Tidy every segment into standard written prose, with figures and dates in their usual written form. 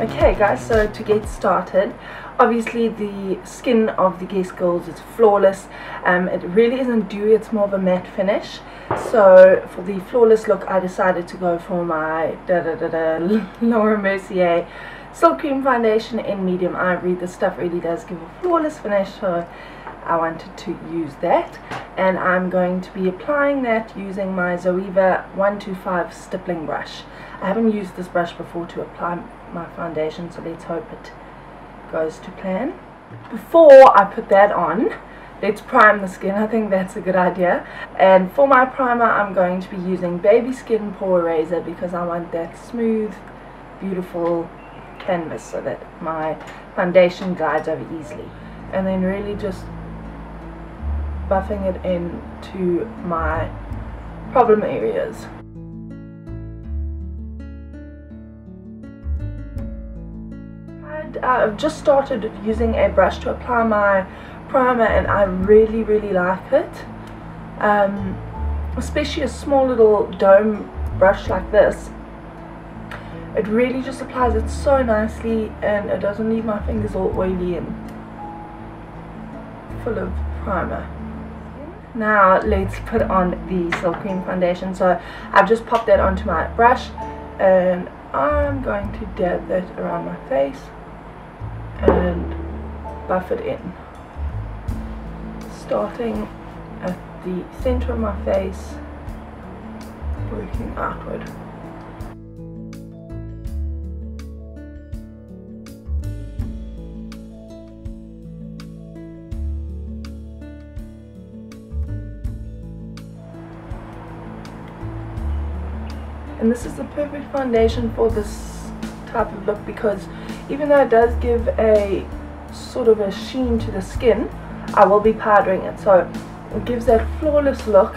Okay guys, so to get started, obviously the skin of the Guess Girls is flawless. It really isn't dewy, it's more of a matte finish. So for the flawless look, I decided to go for my Laura Mercier Silk Cream Foundation in medium ivory. This stuff really does give a flawless finish, so I wanted to use that. And I'm going to be applying that using my Zoeva 125 stippling brush. I haven't used this brush before to apply my foundation, so let's hope it goes to plan. Before I put that on, let's prime the skin. I think that's a good idea. And for my primer, I'm going to be using Baby Skin Pore Eraser because I want that smooth, beautiful canvas so that my foundation glides over easily. And then really just buffing it into my problem areas. I've just started using a brush to apply my primer and I really like it, especially a small little dome brush like this. It really just applies it so nicely and it doesn't leave my fingers all oily and full of primer. Now let's put on the Silk Cream foundation. So I've just popped that onto my brush and I'm going to dab that around my face and buff it in, starting at the center of my face, working outward. And this is the perfect foundation for this type of look because even though it does give a sort of a sheen to the skin, I will be powdering it, so it gives that flawless look,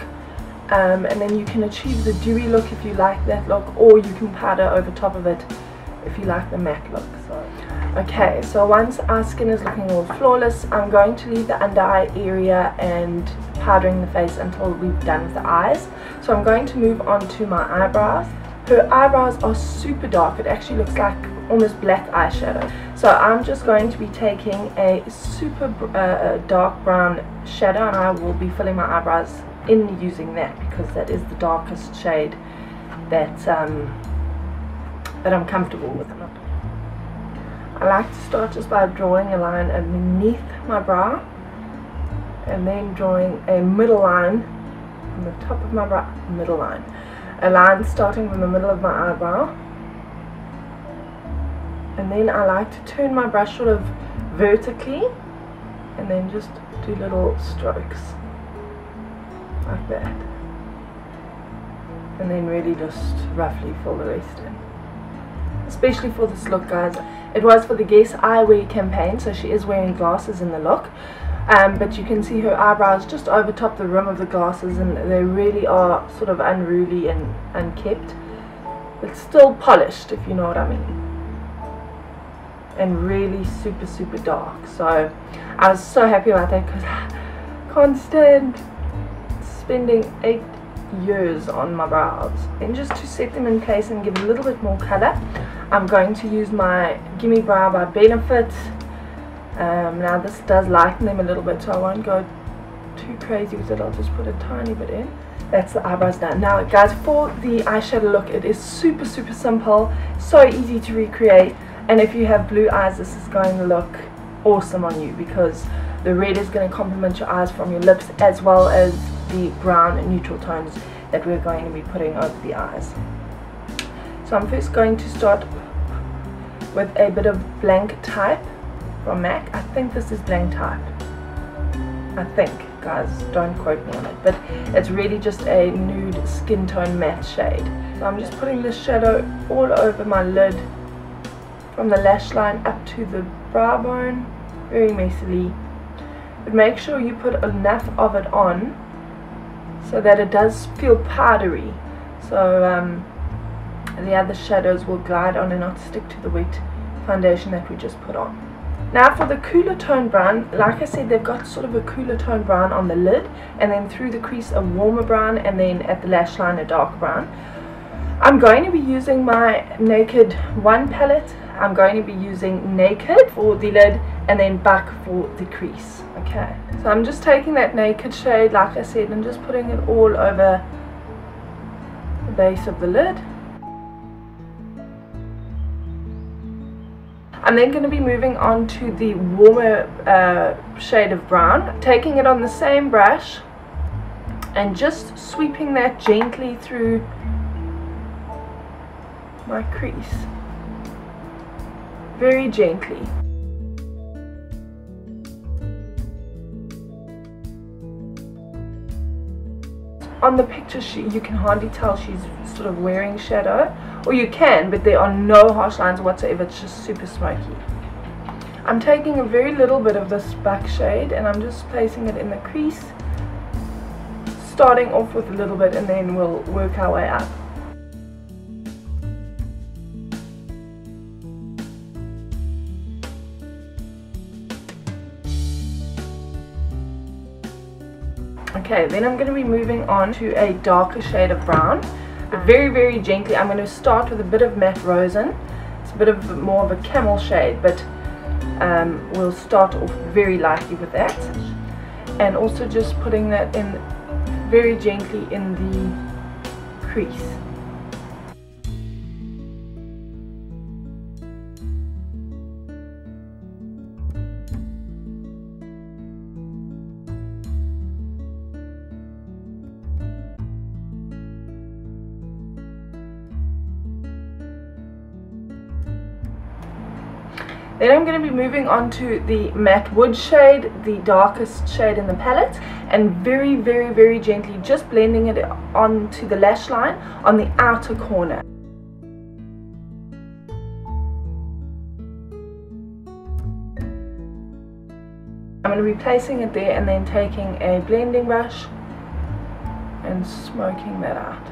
and then you can achieve the dewy look if you like that look, or you can powder over top of it if you like the matte look. Okay, so once our skin is looking all flawless, I'm going to leave the under eye area and powdering the face until we've done with the eyes. So I'm going to move on to my eyebrows. Her eyebrows are super dark, it actually looks like almost black eyeshadow. So I'm just going to be taking a super dark brown shadow and I will be filling my eyebrows in using that because that is the darkest shade that that I'm comfortable with. I like to start just by drawing a line underneath my brow and then drawing a middle line on the top of my brow, middle line. A line starting from the middle of my eyebrow, and then I like to turn my brush sort of vertically and then just do little strokes like that, and then really just roughly fill the rest in. Especially for this look, guys, it was for the Guess Eyewear campaign, so she is wearing glasses in the look. But you can see her eyebrows just over top the rim of the glasses and they really are sort of unruly and unkept, but still polished, if you know what I mean, and really super dark. So I was so happy about that because I can't stand spending 8 years on my brows. And just to set them in place and give a little bit more color, I'm going to use my Gimme Brow by Benefit. Now this does lighten them a little bit, so I won't go too crazy with it. I'll just put a tiny bit in. That's the eyebrows done. Now guys, for the eyeshadow look, it is super simple, so easy to recreate, and if you have blue eyes, this is going to look awesome on you because the red is going to complement your eyes from your lips as well as the brown and neutral tones that we're going to be putting over the eyes. So I'm first going to start with a bit of Blank Type from MAC. I think this is Blank Type. I think, guys, don't quote me on it, but it's really just a nude skin tone matte shade. So I'm just putting this shadow all over my lid from the lash line up to the brow bone, very messily. But make sure you put enough of it on so that it does feel powdery, so the other shadows will glide on and not stick to the wet foundation that we just put on. Now for the cooler tone brown, like I said, they've got sort of a cooler tone brown on the lid, and then through the crease a warmer brown, and then at the lash line a dark brown. I'm going to be using my Naked 1 palette. I'm going to be using Naked for the lid and then Buck for the crease. Okay, so I'm just taking that Naked shade, like I said, and just putting it all over the base of the lid. I'm then going to be moving on to the warmer shade of brown, taking it on the same brush and just sweeping that gently through my crease, very gently. On the picture you can hardly tell she's sort of wearing shadow, or you can, but there are no harsh lines whatsoever. It's just super smoky. I'm taking a very little bit of this Buck shade and I'm just placing it in the crease, starting off with a little bit and then we'll work our way up. Okay, then I'm going to be moving on to a darker shade of brown, but very, very gently. I'm going to start with a bit of matte rosin. It's a bit of more of a camel shade, but we'll start off very lightly with that. And also just putting that in very gently in the crease. Then I'm going to be moving on to the matte wood shade, the darkest shade in the palette, and very, very, very gently just blending it onto the lash line on the outer corner. I'm going to be placing it there and then taking a blending brush and smoking that out.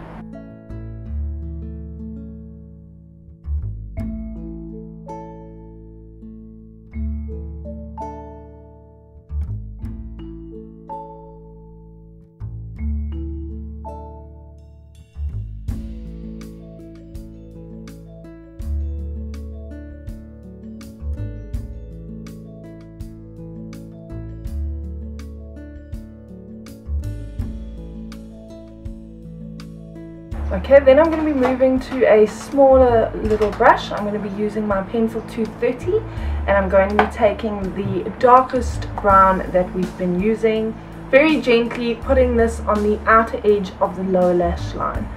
Okay, then I'm going to be moving to a smaller little brush. I'm going to be using my pencil 230 and I'm going to be taking the darkest brown that we've been using, very gently putting this on the outer edge of the lower lash line.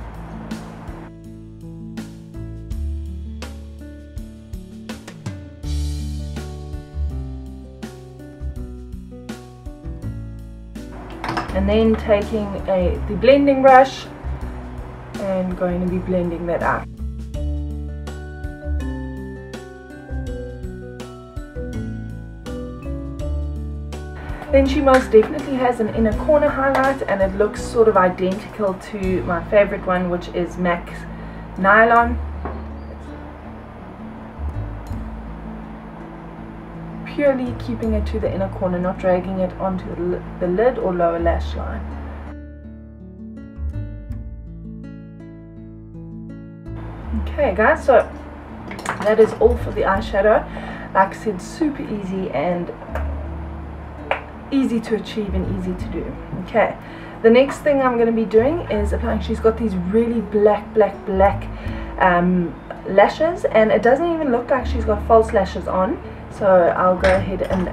And then taking the blending brush and going to be blending that out. Then she most definitely has an inner corner highlight and it looks sort of identical to my favorite one, which is MAC Nylon. Purely keeping it to the inner corner, not dragging it onto the lid or lower lash line. Okay guys, so that is all for the eyeshadow. Like I said, super easy and easy to achieve and easy to do. Okay, the next thing I'm going to be doing is applying. She's got these really black lashes and it doesn't even look like she's got false lashes on. So I'll go ahead and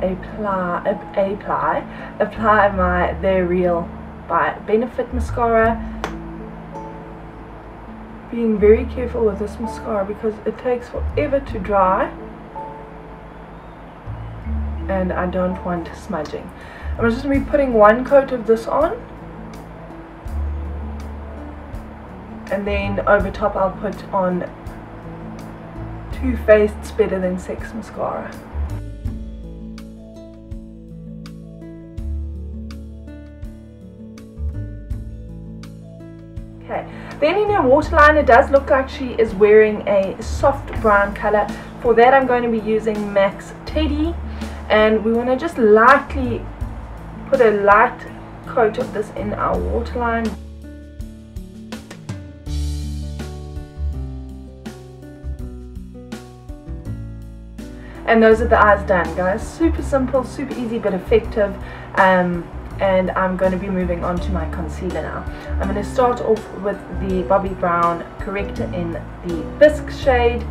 apply my They're Real by Benefit mascara. Being very careful with this mascara because it takes forever to dry and I don't want smudging. I'm just going to be putting one coat of this on and then over top I'll put on Too Faced's Better Than Sex mascara. Okay, then in her waterline it does look like she is wearing a soft brown color. For that I'm going to be using MAC's Teddy and we want to just lightly put a light coat of this in our waterline. And those are the eyes done, guys. Super simple, super easy, but effective. And I'm going to be moving on to my concealer now. I'm going to start off with the Bobbi Brown corrector in the Bisque shade.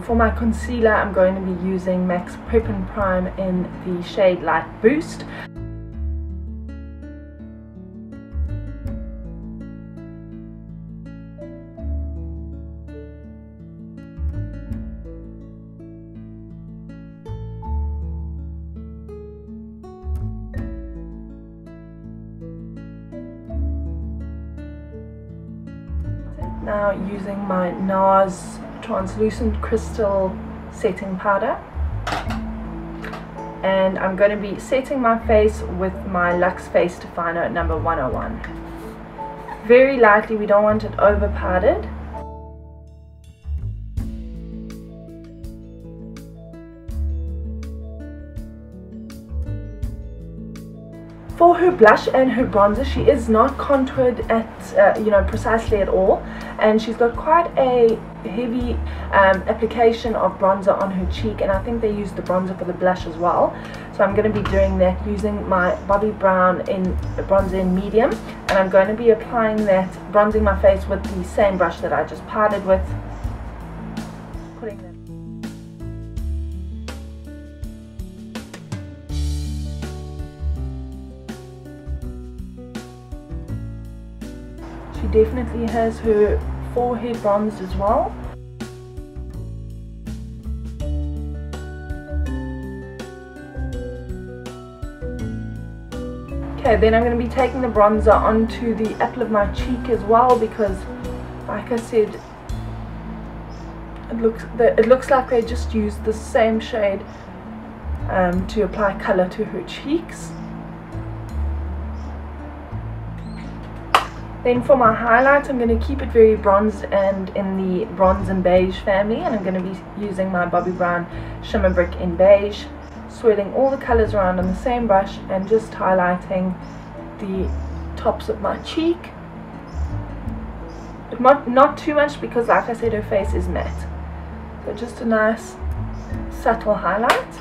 For my concealer, I'm going to be using MAC's Prep and Prime in the shade Light Boost. Now using my NARS translucent crystal setting powder, and I'm going to be setting my face with my Luxe Face Definer number 101. Very lightly, we don't want it over powdered. For her blush and her bronzer, she is not contoured at precisely at all, and she's got quite a heavy application of bronzer on her cheek, and I think they use the bronzer for the blush as well. So I'm going to be doing that using my Bobbi Brown in bronzer in medium, and I'm going to be applying that, bronzing my face with the same brush that I just powdered with. Putting that. She definitely has her forehead bronzed as well. Okay, then I'm going to be taking the bronzer onto the apple of my cheek as well, because like I said, it looks like they just used the same shade to apply color to her cheeks. Then for my highlight, I'm going to keep it very bronzed and in the bronze and beige family, and I'm going to be using my Bobbi Brown Shimmer Brick in beige, swirling all the colors around on the same brush and just highlighting the tops of my cheek. Not too much, because like I said, her face is matte, so just a nice subtle highlight.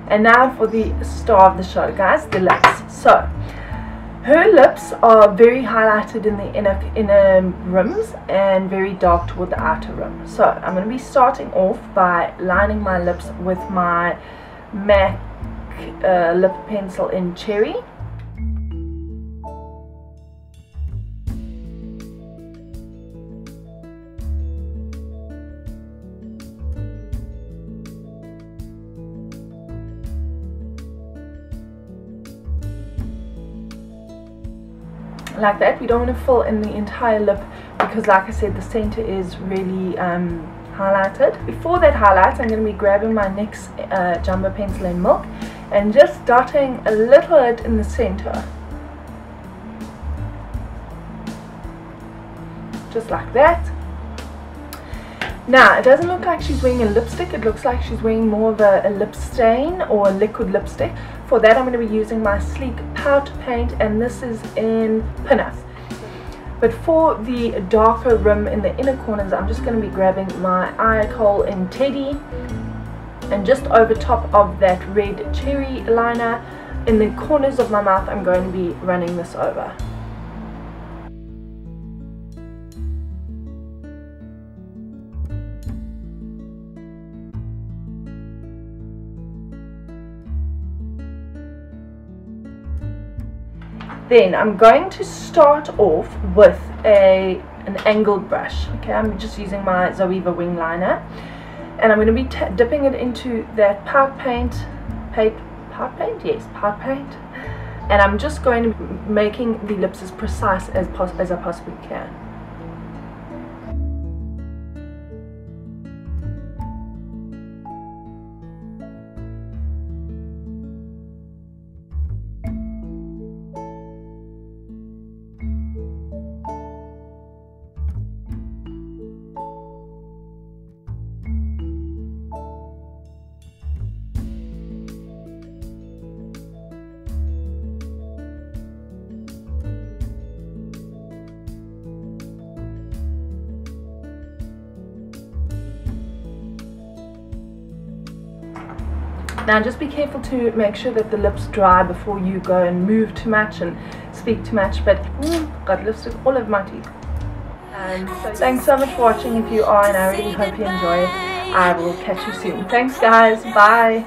And now for the star of the show, guys, the lips. So her lips are very highlighted in the inner rims and very dark toward the outer rim. So I'm going to be starting off by lining my lips with my MAC lip pencil in Cherry. Like that. We don't want to fill in the entire lip, because like I said, the center is really highlighted. Before that highlight, I'm going to be grabbing my NYX Jumbo Pencil in Milk and just dotting a little bit in the center, just like that. Now, it doesn't look like she's wearing a lipstick, it looks like she's wearing more of a lip stain or a liquid lipstick. For that, I'm going to be using my Sleek Pout Paint, and this is in Pinup. But for the darker rim in the inner corners, I'm just going to be grabbing my eye kohl in Teddy, and just over top of that red cherry liner in the corners of my mouth, I'm going to be running this over. Then I'm going to start off with an angled brush. Okay, I'm just using my Zoeva wing liner, and I'm going to be dipping it into that pout paint, pout paint, and I'm just going to be making the lips as precise as I possibly can. Now just be careful to make sure that the lips dry before you go and move to match and speak to match. But got lipstick all over my teeth. So thanks so much for watching if you are, and I really hope you enjoy it. I will catch you soon. Thanks guys, bye.